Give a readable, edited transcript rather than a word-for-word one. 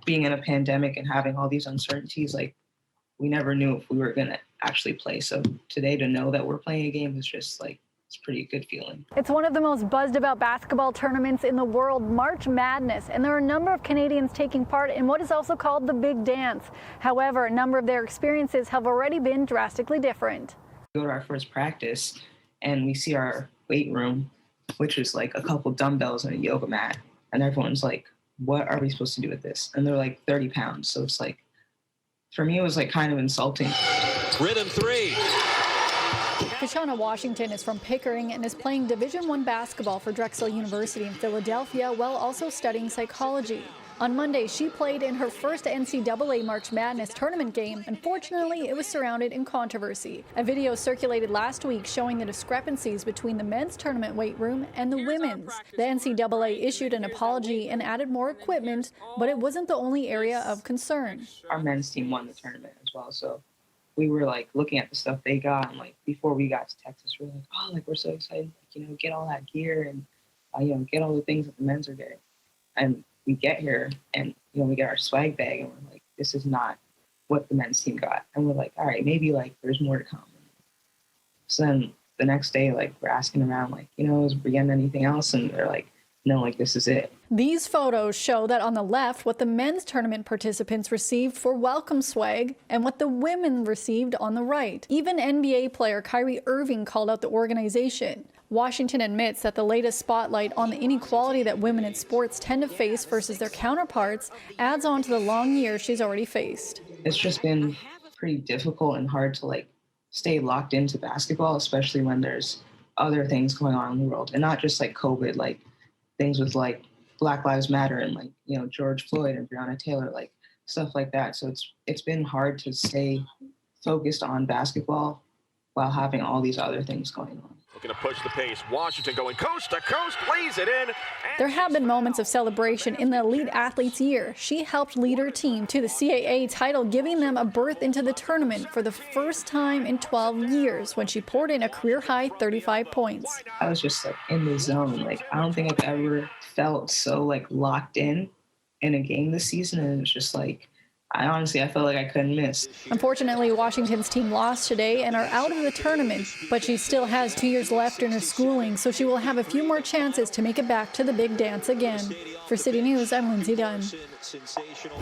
being in a pandemic and having all these uncertainties, like we never knew if we were going to actually play. So today to know that we're playing a game is just like, it's a pretty good feeling. It's one of the most buzzed about basketball tournaments in the world, March Madness, and there are a number of Canadians taking part in what is also called the Big Dance. However, a number of their experiences have already been drastically different. We go to our first practice and we see our weight room, which is like a couple dumbbells and a yoga mat. And everyone's like, what are we supposed to do with this? And they're like 30 pounds. So it's like, for me, it was like kind of insulting. Rhythm three. Keishana Washington is from Pickering and is playing Division I basketball for Drexel University in Philadelphia while also studying psychology. On Monday, she played in her first NCAA March Madness tournament game. Unfortunately, it was surrounded in controversy. A video circulated last week showing the discrepancies between the men's tournament weight room and the women's. The NCAA issued an apology and added more equipment, but it wasn't the only area of concern. Our men's team won the tournament as well, so we were like looking at the stuff they got, and like before we got to Texas, we were like, oh, like we're so excited, like, you know, get all that gear and get all the things that the men's are getting. And we get here and, we get our swag bag and we're like, this is not what the men's team got. And we're like, all right, maybe like there's more to come. So then the next day, like we're asking around, like, is we getting anything else? And they're like, no, like this is it. These photos show that on the left what the men's tournament participants received for welcome swag and what the women received on the right. Even NBA player Kyrie Irving called out the organization. Washington admits that the latest spotlight on the inequality that women in sports tend to face versus their counterparts adds on to the long years she's already faced. It's just been pretty difficult and hard to like stay locked into basketball, especially when there's other things going on in the world and not just like COVID, like things with like Black Lives Matter and like, George Floyd and Breonna Taylor, like stuff like that. So it's been hard to stay focused on basketball while having all these other things going on. Looking to push the pace. Washington going coast to coast, lays it in. There have been moments of celebration in the elite athlete's year. She helped lead her team to the CAA title, giving them a berth into the tournament for the first time in 12 years when she poured in a career-high 35 points. I was just like in the zone. Like I don't think I've ever felt so like locked in a game this season, and it's just like I felt like I couldn't miss. Unfortunately, Washington's team lost today and are out of the tournament, but she still has 2 years left in her schooling, so she will have a few more chances to make it back to the big dance again. For City News, I'm Lindsay Dunn.